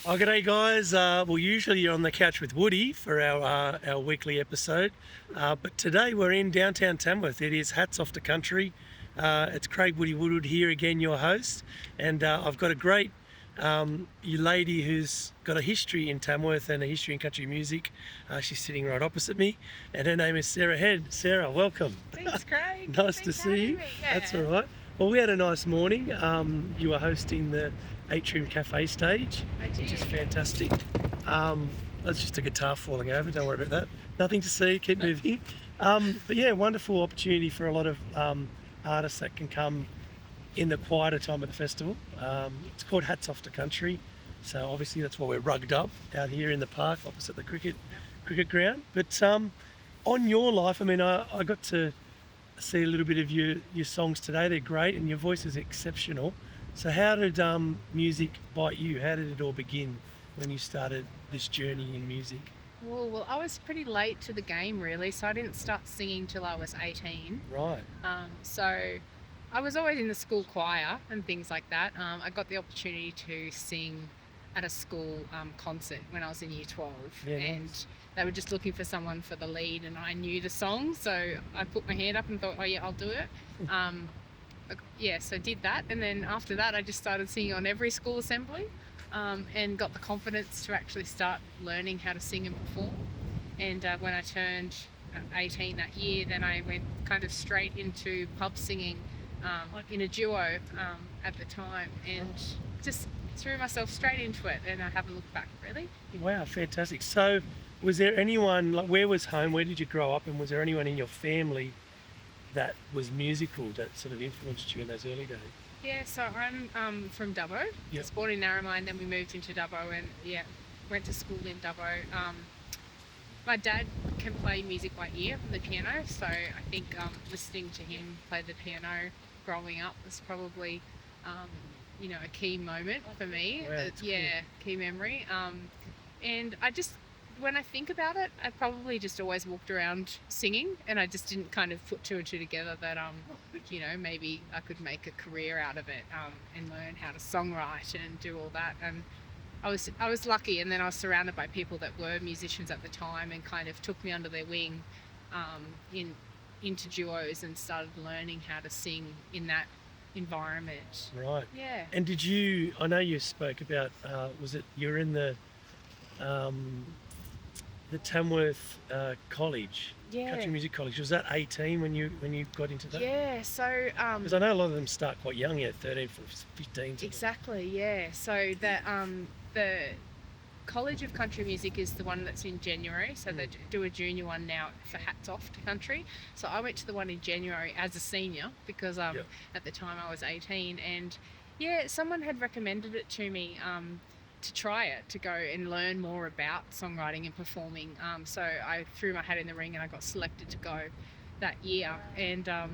Oh, g'day guys. Well, usually you're on the couch with Woody for our weekly episode, but today we're in downtown Tamworth. It is Hats Off to Country. It's Craig Woody Woodward here again, your host, and I've got a great lady who's got a history in Tamworth and a history in country music. She's sitting right opposite me, and her name is Sarah Head. Sarah, welcome. Thanks, Craig. Nice Thanks to for see having you. me. That's all Yeah. right. Well, we had a nice morning. You were hosting the Atrium Cafe stage, I which is did. fantastic. That's just a guitar falling over. Don't worry about that. Nothing to see. Keep moving. But yeah, wonderful opportunity for a lot of artists that can come in the quieter time of the festival. It's called Hats Off to Country, so obviously that's why we're rugged up out here in the park opposite the cricket ground. But on your life, I mean, I got to see a little bit of your songs today. They're great, and your voice is exceptional. So how did music bite you? How did it all begin when you started this journey in music? Well, I was pretty late to the game, really, so I didn't start singing till I was 18. Right. So I was always in the school choir and things like that. I got the opportunity to sing at a school concert when I was in year 12, Yeah, and nice. they were just looking for someone for the lead, and I knew the song, so I put my hand up and thought, oh yeah, I'll do it. Yeah, so did that, and then after that I just started singing on every school assembly, and got the confidence to actually start learning how to sing and perform. And when I turned 18 that year, then I went kind of straight into pub singing, in a duo at the time, and just threw myself straight into it, and I haven't looked back, really. Wow, fantastic. So was there anyone, like, where was home? Where did you grow up? And was there anyone in your family that was musical that sort of influenced you in those early days? Yeah, so I'm from Dubbo. I Yep. was born in Narromine, then we moved into Dubbo, and yeah, went to school in Dubbo. My dad can play music by ear, the piano, so I think listening to him play the piano growing up was probably, um, a key moment for me. Wow, that's cool. Yeah, key memory. And I just, when I think about it, I probably just always walked around singing, and I just didn't kind of put two and two together that, maybe I could make a career out of it, and learn how to songwrite and do all that. And I was lucky, and then I was surrounded by people that were musicians at the time and kind of took me under their wing, in into duos, and started learning how to sing in that environment. Right. Yeah. And did you, I know you spoke about, was it, you're in um, the Tamworth College, Yeah. Country Music College. Was that 18 when you got into that? Yeah. So Because I know a lot of them start quite young, yeah, 13, 15. exactly. Yeah. So the College of Country Music is the one that's in January. So they do a junior one now for Hats Off to Country. So I went to the one in January as a senior because Yep. at the time I was 18, and yeah, someone had recommended it to me, to try it, to go and learn more about songwriting and performing. So I threw my hat in the ring and I got selected to go that year, and I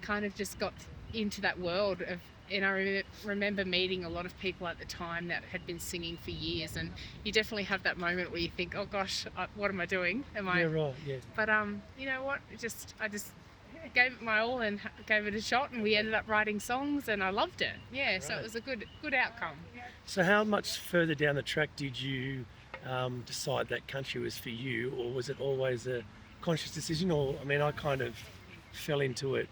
kind of just got into that world of. And I remember meeting a lot of people at the time that had been singing for years, and you definitely have that moment where you think, "Oh gosh, what am I doing? Am Yeah, I?" right, yeah. But you know what? I just gave it my all and gave it a shot, and we ended up writing songs, and I loved it. Yeah, so it Right. was a good outcome. So how much further down the track did you decide that country was for you, or was it always a conscious decision? Or, I mean, I kind of fell into it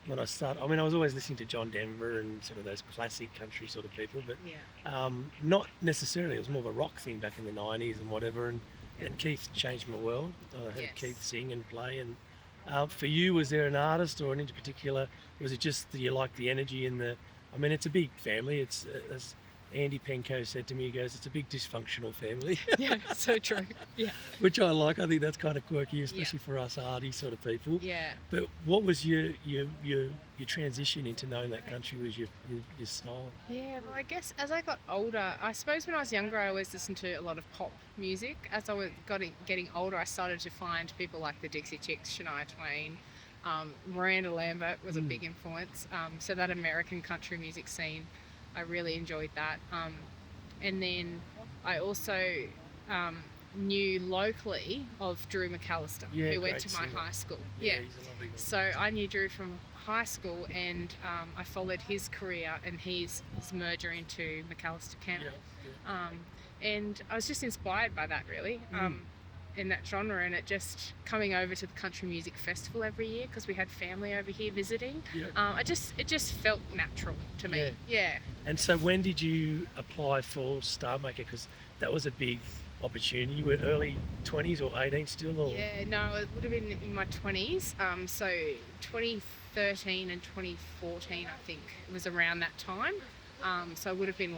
when I started. I mean, I was always listening to John Denver and sort of those classic country sort of people, but Yeah. not necessarily. It was more of a rock thing back in the 90s and whatever. And Keith changed my world. I heard Yes. Keith sing and play. And for you, was there an artist or an in particular? Was it just that you like the energy and the? I mean, it's a big family. It's as Andy Penko said to me, he goes, "It's a big dysfunctional family," Yeah, so true. Yeah. which I like. I think that's kind of quirky, Yeah. especially for us arty sort of people. Yeah. But what was your transition into knowing that country was your style? Yeah, well, I guess as I got older, I suppose when I was younger, I always listened to a lot of pop music. As I was getting older, I started to find people like the Dixie Chicks, Shania Twain, Miranda Lambert was a big influence. So that American country music scene, I really enjoyed that. And then I also, um, knew locally of Drew McAllister, Yeah, who went great to my singer. high school. Yeah, he's a lovely guy. So I knew Drew from high school, and I followed his career and his merger into McAllister Camp. Yeah. And I was just inspired by that, really, in that genre, and it just coming over to the Country Music Festival every year because we had family over here visiting. Yeah. It just felt natural to me. Yeah. And so when did you apply for Star Maker? Because that was a big opportunity. You were early 20s or 18 still? Or? Yeah, no, it would have been in my 20s. So 2013 and 2014, I think, it was around that time. So I would have been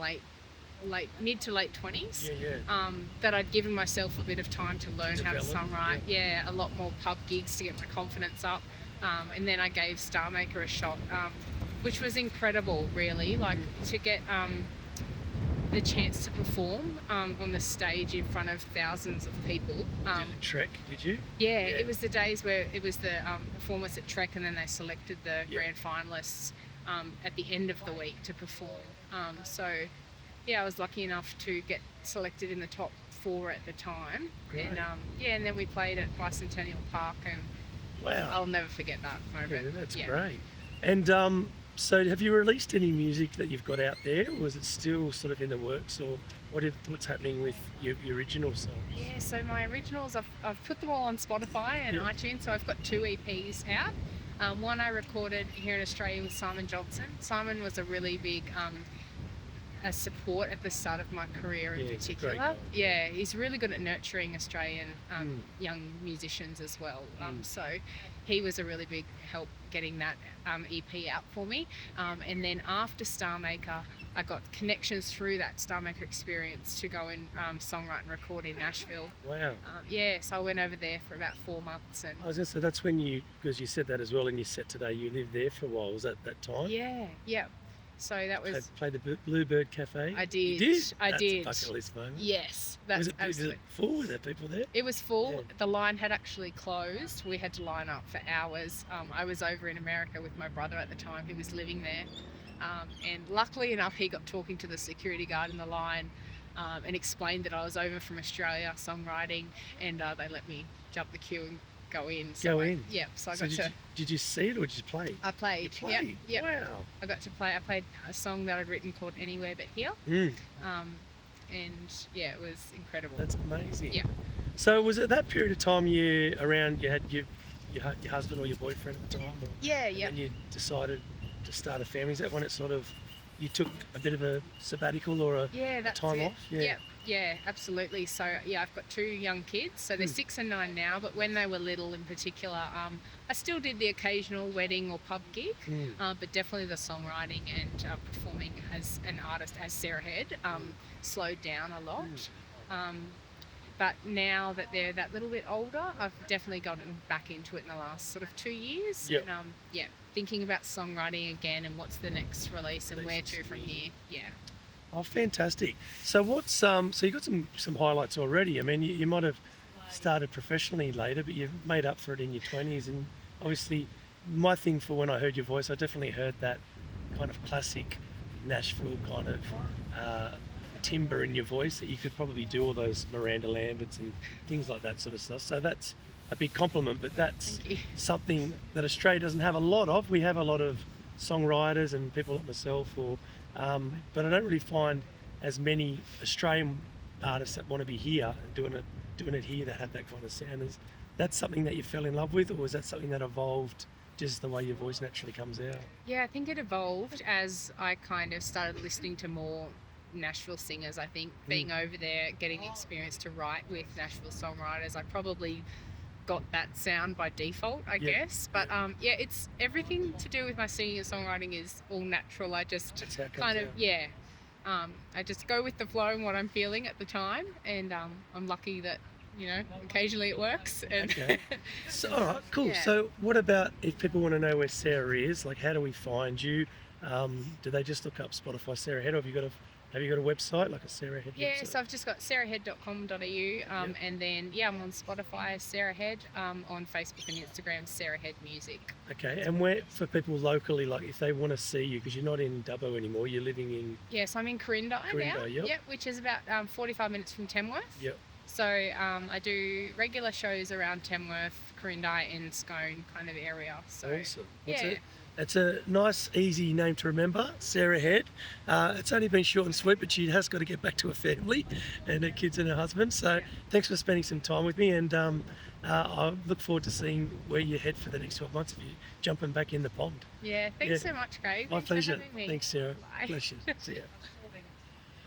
mid to late 20s. Yeah. That I'd given myself a bit of time to learn how to Develop, songwrite. Yeah, a lot more pub gigs to get my confidence up. And then I gave Star Maker a shot, which was incredible, really. Like to get the chance to perform on the stage in front of thousands of people. Did a trek, did you? Yeah, it was the days where it was the performance at Trek, and then they selected the grand finalists at the end of the week to perform. So, yeah, I was lucky enough to get selected in the top 4 at the time. Great. And then we played at Bicentennial Park, and Wow. I'll never forget that moment. Yeah, that's great. And so have you released any music that you've got out there, or is it still sort of in the works, or what's happening with your original songs? Yeah, so my originals, I've put them all on Spotify and iTunes, so I've got 2 EPs out. One I recorded here in Australia with Simon Johnson. Simon was a really big support at the start of my career in he's a particular. great guy. Yeah, he's really good at nurturing Australian young musicians as well. So he was a really big help getting that EP out for me. And then after Star Maker, I got connections through that Star Maker experience to go and songwrite and record in Nashville. Wow. So I went over there for about 4 months. And I was going to say, that's when because you said that as well in your set today, you lived there for a while. Was that time? yeah. So that was... Played the Bluebird Cafe? I did. You did? I That's did. a bucket list moment. Yes, Was that's it absolutely... full? Were there people there? It was full. Yeah. The line had actually closed. We had to line up for hours. I was over in America with my brother at the time, who was living there. And luckily enough, he got talking to the security guard in the line and explained that I was over from Australia songwriting, and they let me jump the queue and go in. So Yeah, so I got to... Did you see it or did you play? I played. You played? Yep. Wow. I got to play. I played a song that I'd written called Anywhere But Here. And yeah, it was incredible. That's amazing. Yeah. So was it that period of time you had your husband or your boyfriend at the time? Or, Yeah, yeah. And you decided to start a family? Is that when it sort of, you took a bit of a sabbatical or a That's time it. off? Yeah. Yeah, absolutely. So yeah, I've got 2 young kids. So they're 6 and 9 now, but when they were little in particular, I still did the occasional wedding or pub gig, but definitely the songwriting and performing as an artist as Sarah Head slowed down a lot. But now that they're that little bit older, I've definitely gotten back into it in the last sort of 2 years. Yep. And thinking about songwriting again and what's the next release and where to from here. Yeah. Oh, fantastic. So what's so you got some highlights already. I mean, you might have started professionally later, but you've made up for it in your 20s. And obviously, my thing for when I heard your voice, I definitely heard that kind of classic Nashville kind of timbre in your voice, that you could probably do all those Miranda Lamberts and things like that sort of stuff. So that's a big compliment, but that's Thank you. something that Australia doesn't have a lot of. We have a lot of songwriters and people like myself, but I don't really find as many Australian artists that want to be here doing it here that have that kind of sound. Is that something that you fell in love with, or was that something that evolved just the way your voice naturally comes out? Yeah, I think it evolved as I kind of started listening to more Nashville singers. I think being over there, getting the experience to write with Nashville songwriters, I probably got that sound by default, I guess. But it's everything to do with my singing and songwriting is all natural. I just That's how it kind comes of out. I just go with the flow and what I'm feeling at the time, and I'm lucky that occasionally it works. And Okay. So, all right, cool. Yeah. So what about if people want to know where Sarah is? Like, how do we find you? Do they just look up Spotify Sarah Head, or have you got a website, like a Sarah Head Yeah, website? so I've just got sarahhead.com.au, and then I'm on Spotify, Sarah Head, on Facebook and Instagram, Sarah Head Music. Okay, and where, for people locally, like if they want to see you, because you're not in Dubbo anymore, you're living in... Yes, I'm in Corinda now. Corinda, yep. Which is about 45 minutes from Tamworth. Yep. So I do regular shows around Tamworth, Corindai, and Scone kind of area. So Awesome. yeah. It's a nice, easy name to remember, Sarah Head. It's only been short and sweet, but she has got to get back to her family and her kids and her husband. So thanks for spending some time with me, and I look forward to seeing where you head for the next 12 months if you're jumping back in the pond. Yeah, thanks so much, Craig. My Thanks for pleasure. having me. Thanks, Sarah. Bye. Pleasure. See ya.